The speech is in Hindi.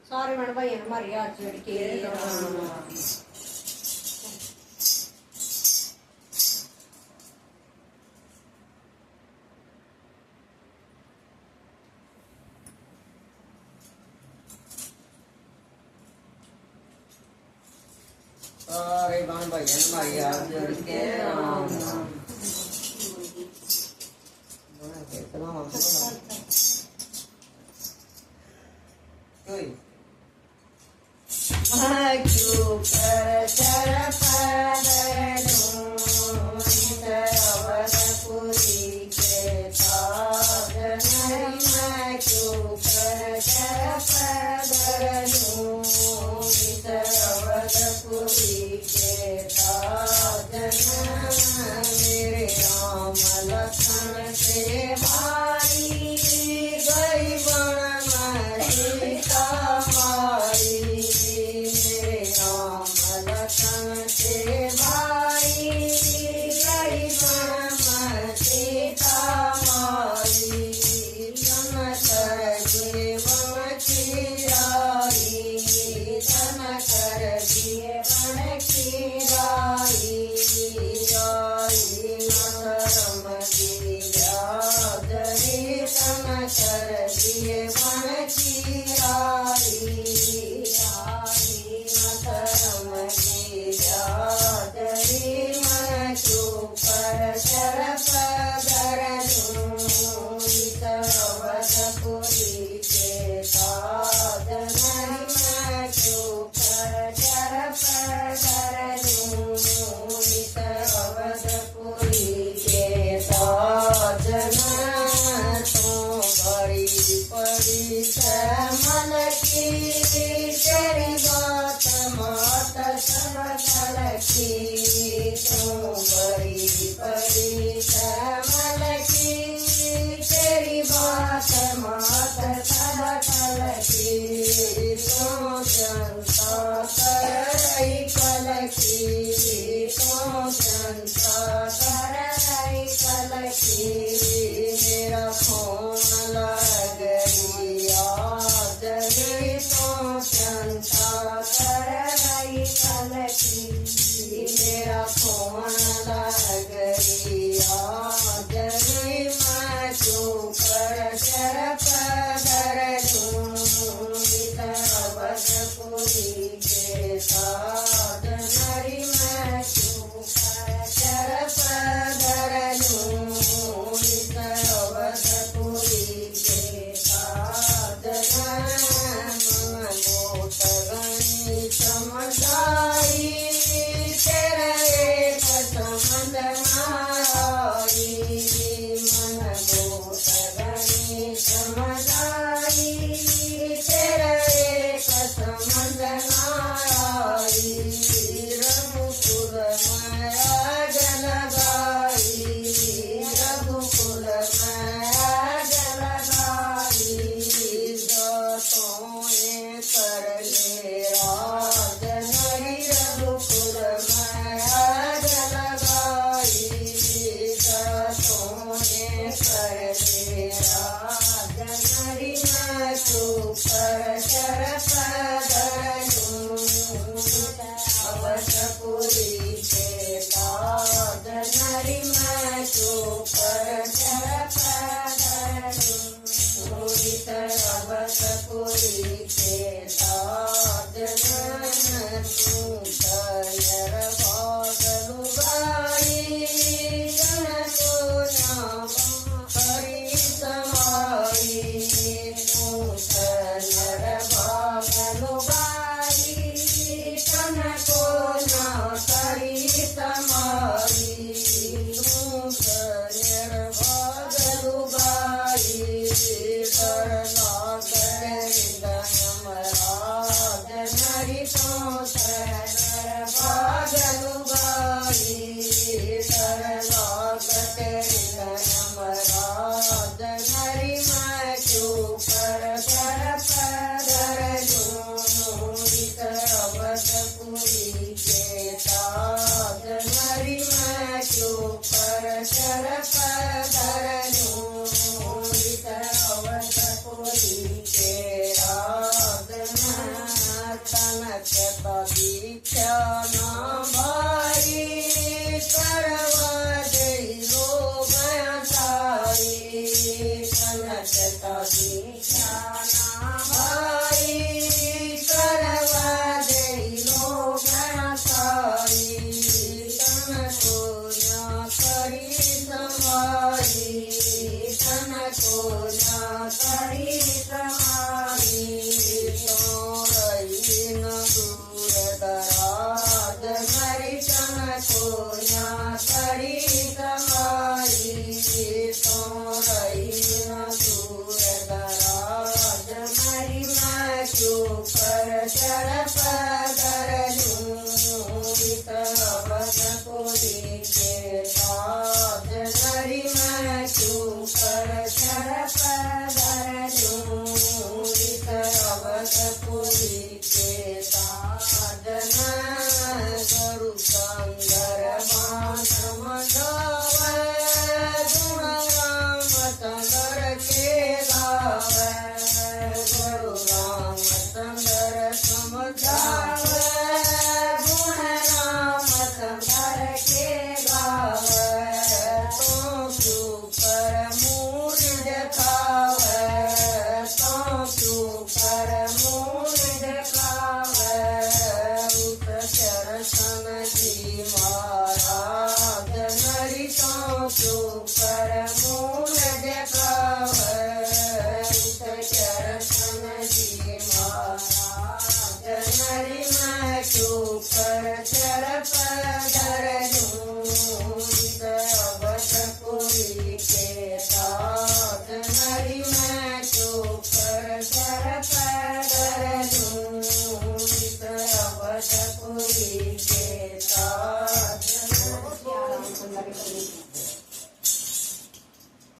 सारे मैंने भाई हमारे हाथ जोड़ के सारे बहन भाई हमारे हाथ जोड़ के राम राम। क्यों कर चर पदरूं अवधपुरी के ताज नहीं मैं क्यों कर चर पदरूं अवधपुरी के ताज मेरे राम लखन से भाई गई बण सीता माई मेरे राम लखन से भाई गई बण सीता माई जनक जीवन खीराई जनक जीवन खीराई नरम गिरिराधरी जनक जीवन खीराई नरम गिरिराधरी मन चुप शरप अवधपुरी के ताज नहीं मैं चुप शरप अवधपुरी के ताज तो बड़ी पड़ी मन की तेरी बात मात सब फल की तो बड़ी पड़ी मन की तेरी बात मात सब फल की तो जनता कर रही कल की तो जनता कर रही कल की मेरा फोन लग गई याद गई तो जनता कर रही कल की मेरा फोन लग गई याद गई मैं चुप शरप अवधपुरी के ताज नरी मैं चुप शरप शरप धरनु अवधपुरी के राधना तनक दीक्षा न भाई करवा दई लोग सारी तनक दीक्षा न भाई करवा दई लोग सारी तनको न करी समारी तनको न करी समारी तोरई न दूर दराज मरी तनको न करी समारी तोरई न दूर दराज मरी मैं क्यों कर शरप धरनु अवधपुरी के ताज धरि मैं क्यों कर शरप धरनु अवधपुरी के ताज गुरु संगर बांध मगावे गुण राम संगर के गावे गुरु राम संगर समझावे गुण राम संगर के गावे तो क्यों कर मूड दिखावे तो क्यों कर मूड दिखावे उत चरसन जी महाराज नरी तो क्यों कर